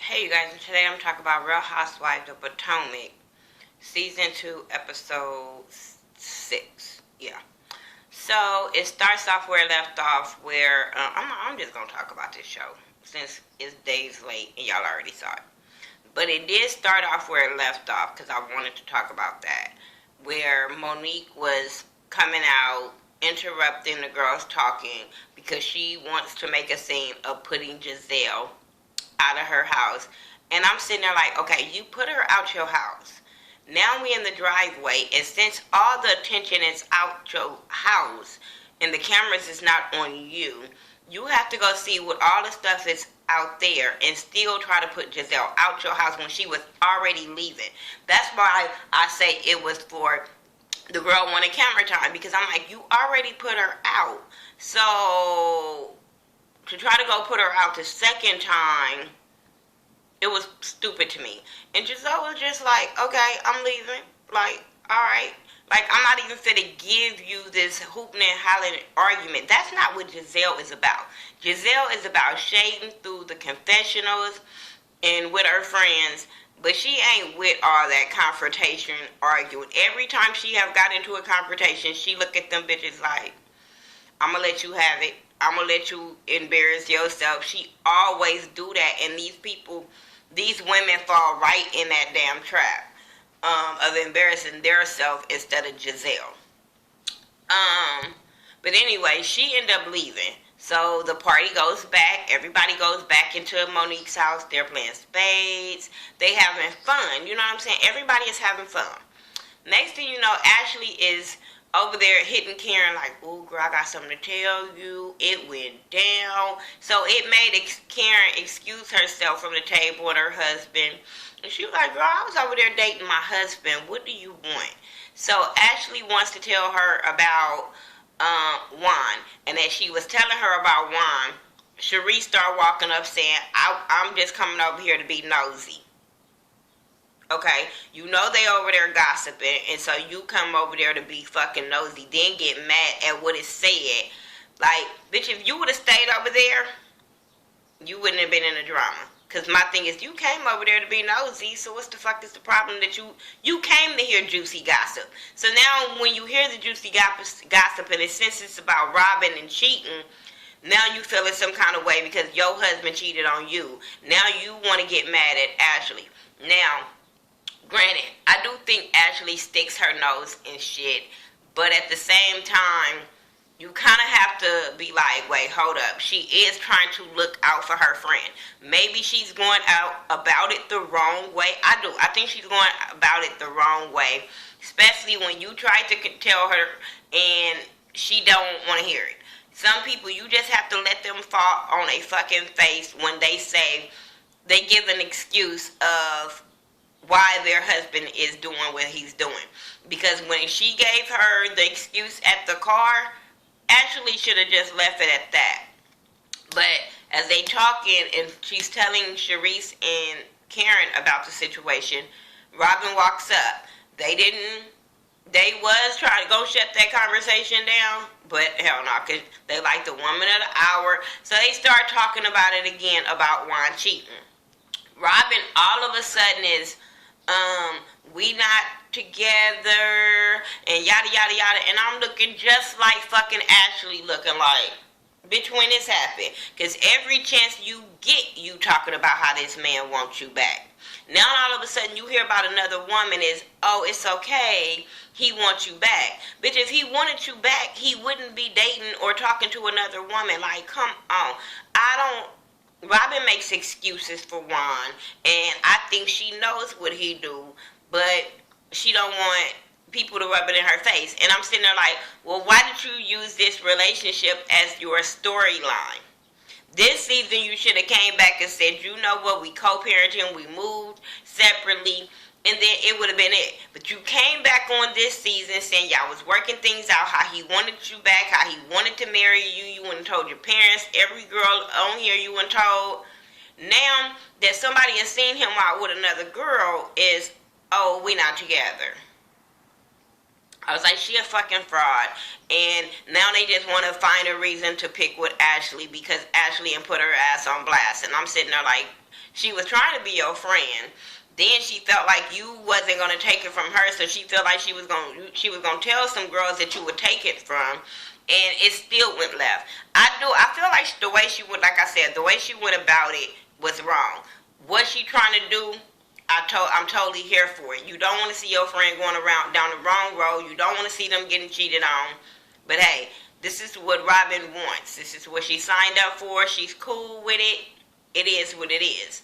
Hey you guys, and today I'm talking about Real Housewives of Potomac, Season 2, Episode 6. Yeah. So, it starts off where it left off, where, I'm just going to talk about this show, since it's days late, and y'all already saw it. But it did start off where it left off, because I wanted to talk about that, where Monique was coming out, interrupting the girls talking, because she wants to make a scene of putting Giselle out of her house. And I'm sitting there like, okay, you put her out your house. Now we in the driveway, and since all the attention is out your house and the cameras is not on you, you have to go see what all the stuff is out there and still try to put Giselle out your house when she was already leaving. That's why I say it was for the girl wanted camera time, because I'm like, you already put her out. So to try to go put her out the second time, it was stupid to me. And Giselle was just like, okay, I'm leaving. Like, alright. Like, I'm not even finna give you this hooping and hollering argument. That's not what Giselle is about. Giselle is about shading through the confessionals and with her friends, but she ain't with all that confrontation arguing. Every time she have got into a confrontation, she look at them bitches like, I'm gonna let you have it. I'm gonna let you embarrass yourself. She always do that, and these women fall right in that damn trap of embarrassing themselves instead of Giselle. But anyway, she ended up leaving. So the party goes back. Everybody goes back into Monique's house. They're playing spades. They having fun. You know what I'm saying? Everybody is having fun. Next thing you know, Ashley is over there hitting Karen like, ooh, girl, I got something to tell you. It went down. So it made Karen excuse herself from the table with her husband. And she was like, girl, I was over there dating my husband. What do you want? So Ashley wants to tell her about Juan. And as she was telling her about Juan, Cherie started walking up saying, I'm just coming over here to be nosy. Okay, you know they over there gossiping, and so you come over there to be fucking nosy, then get mad at what is said. Like, bitch, if you would have stayed over there, you wouldn't have been in the drama. Because my thing is, you came over there to be nosy, so what's the fuck is the problem that you came to hear juicy gossip? So now when you hear the juicy gossip, and since it's about robbing and cheating, now you feeling some kind of way because your husband cheated on you. Now you want to get mad at Ashley. Now, granted, I do think Ashley sticks her nose in shit, but at the same time, you kind of have to be like, wait, hold up. She is trying to look out for her friend. Maybe she's going out about it the wrong way. I do. I think she's going about it the wrong way, especially when you try to tell her and she don't want to hear it. Some people, you just have to let them fall on a fucking face when they say, they give an excuse of why their husband is doing what he's doing. Because when she gave her the excuse at the car, Ashley should have just left it at that. But as they talking and she's telling Charisse and Karen about the situation, Robin walks up. They was trying to go shut that conversation down, but hell no, because they like the woman of the hour. So they start talking about it again, about Juan cheating. Robin all of a sudden is, we not together, and yada yada yada, and I'm looking just like fucking Ashley looking like, bitch, when this happened? Because every chance you get, you talking about how this man wants you back. Now all of a sudden you hear about another woman is, oh, it's okay, he wants you back. Bitch, if he wanted you back, he wouldn't be dating or talking to another woman. Like, come on. Robin makes excuses for Juan, and I think she knows what he do, but she don't want people to rub it in her face. And I'm sitting there like, well, why did you use this relationship as your storyline? This season you should have came back and said, you know what, we co-parenting, we moved separately, and then it would have been it. But you came back on this season saying y'all was working things out, how he wanted you back, how he wanted to marry you. You went and told your parents, every girl on here you went told. Now that somebody has seen him out with another girl is, oh, we not together. I was like, she a fucking fraud. And now they just want to find a reason to pick with Ashley because Ashley and put her ass on blast. And I'm sitting there like, She was trying to be your friend. Then she felt like you wasn't gonna take it from her, so she felt like she was gonna tell some girls that you would take it from, and it still went left. I feel like the way she went, like I said, the way she went about it was wrong. What she trying to do, I'm totally here for it. You don't want to see your friend going around down the wrong road. You don't want to see them getting cheated on. But hey, this is what Robin wants. This is what she signed up for. She's cool with it. It is what it is.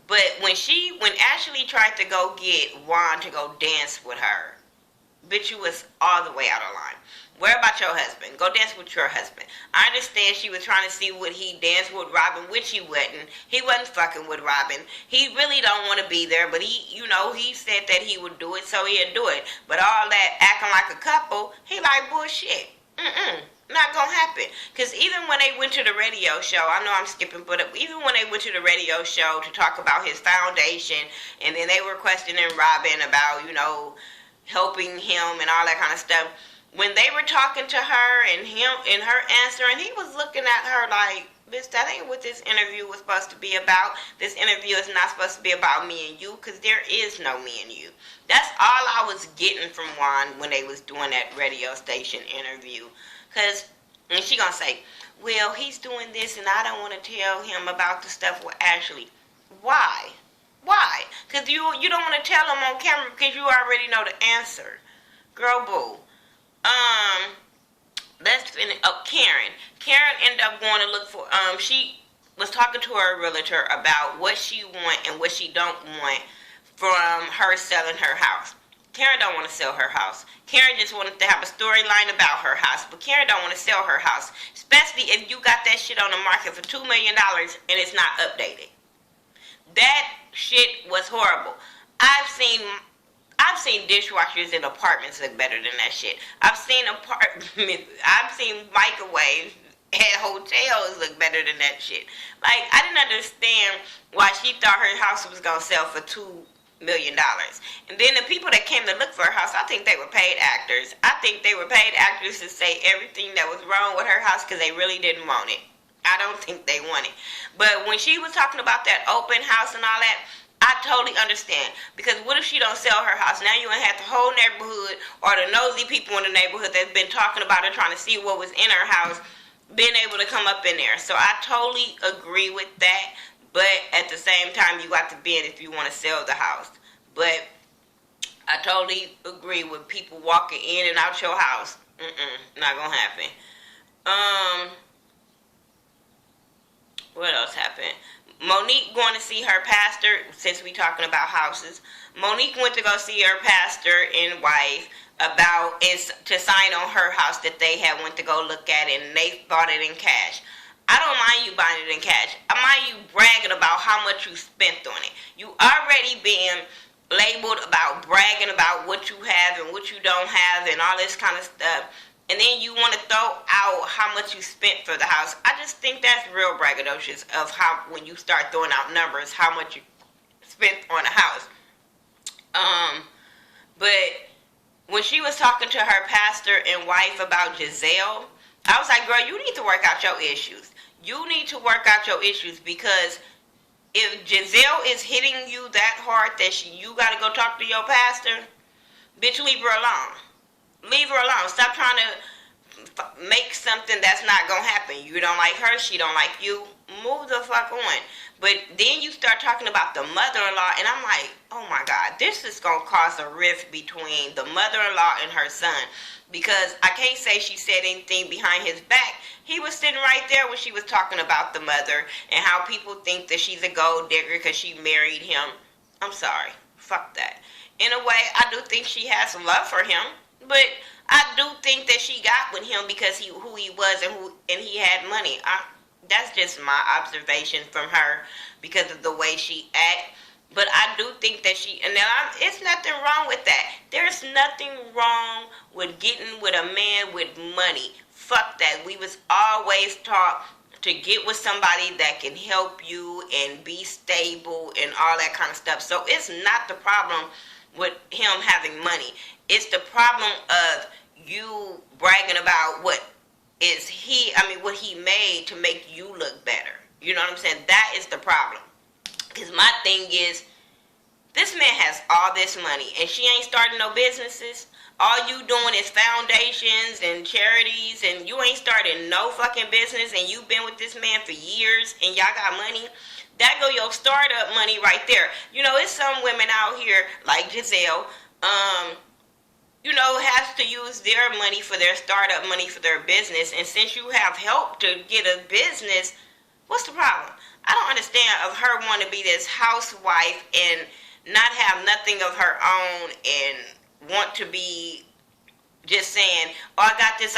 But when Ashley tried to go get Juan to go dance with her, bitch, you was all the way out of line. Where about your husband? Go dance with your husband. I understand she was trying to see would he dance with Robin, which he wouldn't. He wasn't fucking with Robin. He really don't want to be there, but he said that he would do it, so he'd do it. But all that acting like a couple, he like bullshit. Not gonna happen. Because even when they went to the radio show, I know I'm skipping, but even when they went to the radio show to talk about his foundation, and then they were questioning Robin about, helping him and all that kind of stuff, when they were talking to her and him and her answering, he was looking at her like, bitch, that ain't what this interview was supposed to be about. This interview is not supposed to be about me and you, because there is no me and you. That's all I was getting from Juan when they was doing that radio station interview. And she gonna say, well, he's doing this and I don't want to tell him about the stuff with Ashley. Why? Because you don't want to tell him on camera because you already know the answer. Girl, boo. Let's finish up. Karen ended up going to look for, she was talking to her realtor about what she want and what she don't want from her selling her house. Karen don't want to sell her house. Karen just wanted to have a storyline about her house, but Karen don't want to sell her house, especially if you got that shit on the market for $2 million and it's not updated. That shit was horrible. I've seen dishwashers in apartments look better than that shit. I've seen microwaves at hotels look better than that shit. Like, I didn't understand why she thought her house was gonna sell for $2 million. And then the people that came to look for her house, I think they were paid actors. I think they were paid actors to say everything that was wrong with her house because they really didn't want it. I don't think they want it. But when she was talking about that open house and all that, I totally understand. Because what if she don't sell her house? Now you gonna have the whole neighborhood or the nosy people in the neighborhood that's been talking about her, trying to see what was in her house, being able to come up in there. So I totally agree with that. But at the same time, you got to bid if you want to sell the house. But I totally agree with people walking in and out your house. Not gonna happen. What else happened? Monique going to see her pastor, since we talking about houses. Monique went to go see her pastor and wife to sign on her house that they had went to go look at, and they bought it in cash. I don't mind you buying it in cash. I mind you bragging about how much you spent on it. You already been labeled about bragging about what you have and what you don't have and all this kind of stuff. And then you want to throw out how much you spent for the house. I just think that's real braggadocious of how, when you start throwing out numbers, how much you spent on a house. But when she was talking to her pastor and wife about Giselle, I was like, girl, you need to work out your issues. You need to work out your issues, because if Giselle is hitting you that hard that you got to go talk to your pastor, bitch, leave her alone. Leave her alone. Stop trying to make something that's not going to happen. You don't like her. She don't like you. Move the fuck on. But then you start talking about the mother-in-law, and I'm like, oh my God, this is going to cause a rift between the mother-in-law and her son. Because I can't say she said anything behind his back. He was sitting right there when she was talking about the mother and how people think that she's a gold digger because she married him. I'm sorry. Fuck that. In a way, I do think she has some love for him. But I do think that she got with him because who he was and he had money. That's just my observation from her because of the way she act. But I do think that it's nothing wrong with that. There's nothing wrong with getting with a man with money. Fuck that. We was always taught to get with somebody that can help you and be stable and all that kind of stuff. So it's not the problem with him having money. It's the problem of you bragging about what he made to make you look better. You know what I'm saying? That is the problem. Because my thing is, this man has all this money and she ain't starting no businesses. All you doing is foundations and charities, and you ain't starting no fucking business, and you've been with this man for years and y'all got money. That go your startup money right there. You know, it's some women out here like Giselle, has to use their money for their startup money for their business. And since you have help to get a business, what's the problem? I don't understand of her wanting to be this housewife and not have nothing of her own and want to be just saying, oh, I got this.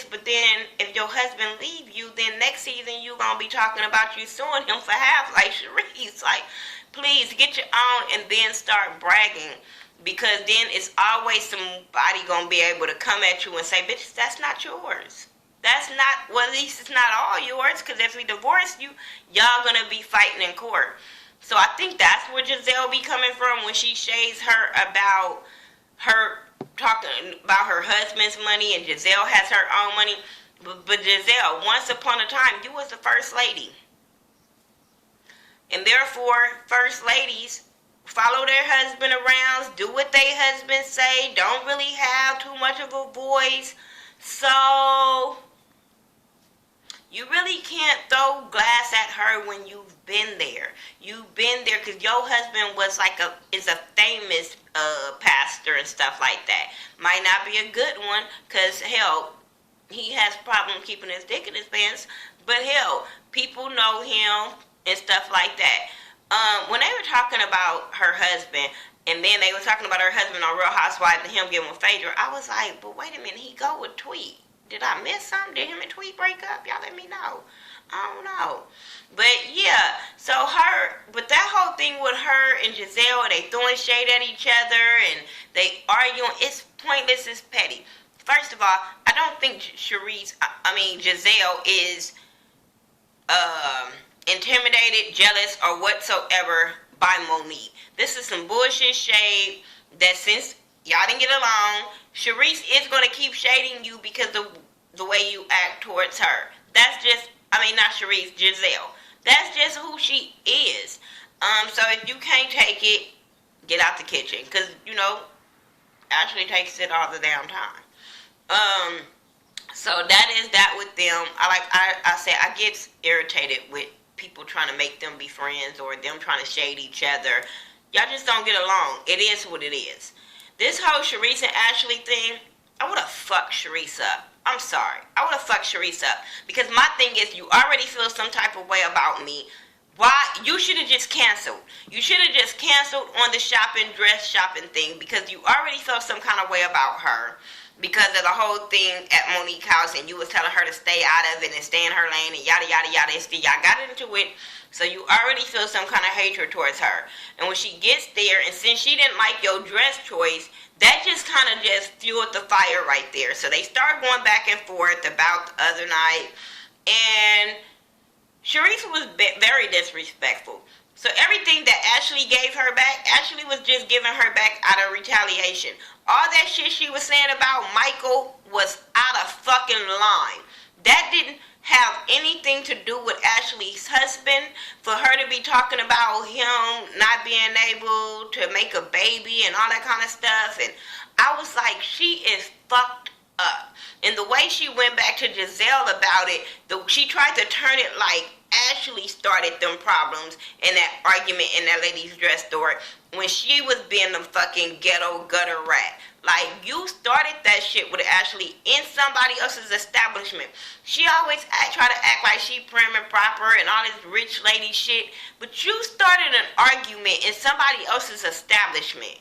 But then if your husband leave you, then next season you going to be talking about you suing him for half like Sharice. Like, please get your own and then start bragging. Because then it's always somebody going to be able to come at you and say, bitch, that's not yours. That's not, well, at least it's not all yours. Because if we divorce you, y'all going to be fighting in court. So I think that's where Giselle be coming from when she shades her about her talking about her husband's money, and Giselle has her own money. But Giselle, once upon a time, you was the first lady. And therefore, first ladies follow their husband around, do what they husbands say, don't really have too much of a voice. So you really can't throw glass at her when you've been there. You've been there because your husband was is a famous pastor and stuff like that. Might not be a good one because, hell, he has problem keeping his dick in his pants. But, hell, people know him and stuff like that. When they were talking about her husband, and then they were talking about her husband on Real Housewives and him giving Phaedra, I was like, but wait a minute, he go with Tweet. Did I miss something? Did him and Tweet break up? Y'all let me know. I don't know. But yeah, but that whole thing with her and Giselle, they throwing shade at each other and they arguing, it's pointless, it's petty. First of all, I don't think Giselle is intimidated, jealous, or whatsoever by Monique. This is some bullshit shade that since y'all didn't get along, Sharice is going to keep shading you because of the way you act towards her. That's just, not Sharice, Giselle. That's just who she is. So if you can't take it, get out the kitchen. Because, Ashley takes it all the damn time. So that is that with them. I get irritated with people trying to make them be friends or them trying to shade each other. Y'all just don't get along. It is what it is. This whole Sharice and Ashley thing, I would have fucked Sharice up. I'm sorry. I would have fucked Sharice up. Because my thing is, you already feel some type of way about me. Why? You should have just canceled. You should have just canceled on the dress shopping thing. Because you already felt some kind of way about her. Because of the whole thing at Monique's house. And you was telling her to stay out of it and stay in her lane. And yada, yada, yada. And y'all got into it. So you already feel some kind of hatred towards her. And when she gets there, and since she didn't like your dress choice, that just kind of just fueled the fire right there. So they start going back and forth about the other night. And Sharice was very disrespectful. So everything that Ashley gave her back, Ashley was just giving her back out of retaliation. All that shit she was saying about Michael was out of fucking line. That didn't have anything to do with Ashley's husband. For her to be talking about him not being able to make a baby and all that kind of stuff. And I was like, she is fucked up. And the way she went back to Giselle about it, she tried to turn it like Ashley started them problems in that argument in that lady's dress store when she was being the fucking ghetto gutter rat. Like, you started that shit with Ashley in somebody else's establishment. She always try to act like she prim and proper and all this rich lady shit. But you started an argument in somebody else's establishment.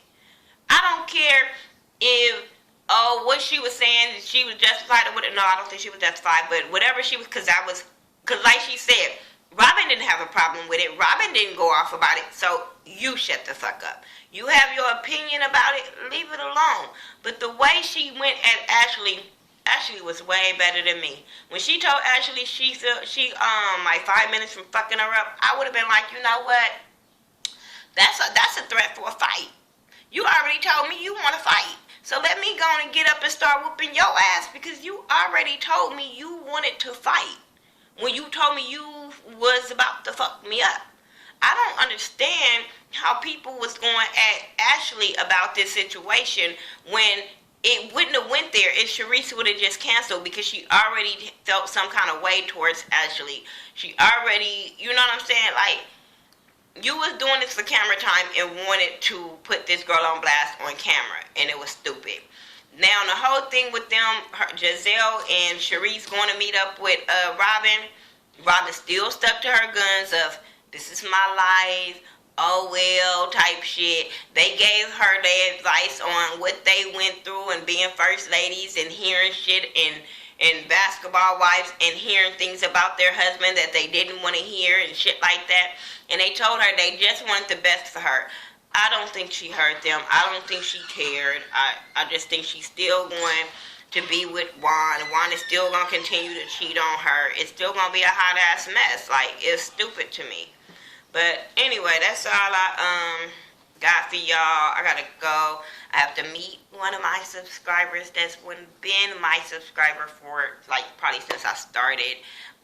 I don't care if, what she was saying, she was justified or whatever. No, I don't think she was justified. But whatever she was, because like she said, Robin didn't have a problem with it. Robin didn't go off about it. So you shut the fuck up. You have your opinion about it, leave it alone. But the way she went at Ashley was way better than me. When she told Ashley she like 5 minutes from fucking her up, I would have been like, you know what? That's a threat for a fight. You already told me you want to fight. So let me go and get up and start whooping your ass because you already told me you wanted to fight. When you told me you was about to fuck me up. I don't understand how people was going at Ashley about this situation when it wouldn't have went there if Sharice would have just canceled, because she already felt some kind of way towards Ashley. She already, you know what I'm saying? Like, you was doing this for camera time and wanted to put this girl on blast on camera, and it was stupid. Now, the whole thing with them, Giselle and Sharice going to meet up with Robin still stuck to her guns of, this is my life, oh well, type shit. They gave her their advice on what they went through and being first ladies and hearing shit and basketball wives and hearing things about their husband that they didn't want to hear and shit like that. And they told her they just wanted the best for her. I don't think she heard them. I don't think she cared. I just think she's still going to be with Juan. Juan is still going to continue to cheat on her. It's still going to be a hot ass mess. Like, it's stupid to me. But anyway, that's all I got for y'all. I gotta go. I have to meet one of my subscribers that's been my subscriber for like probably since I started,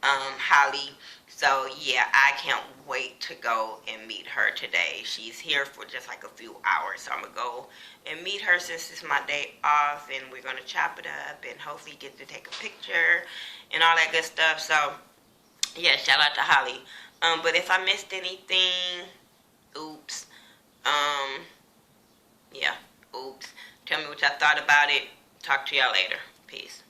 Holly. So yeah, I can't wait to go and meet her today. She's here for just like a few hours, so I'm gonna go and meet her since it's my day off, and we're gonna chop it up and hopefully get to take a picture and all that good stuff. So yeah, shout out to Holly. But if I missed anything, oops. Yeah, oops. Tell me what y'all thought about it. Talk to y'all later. Peace.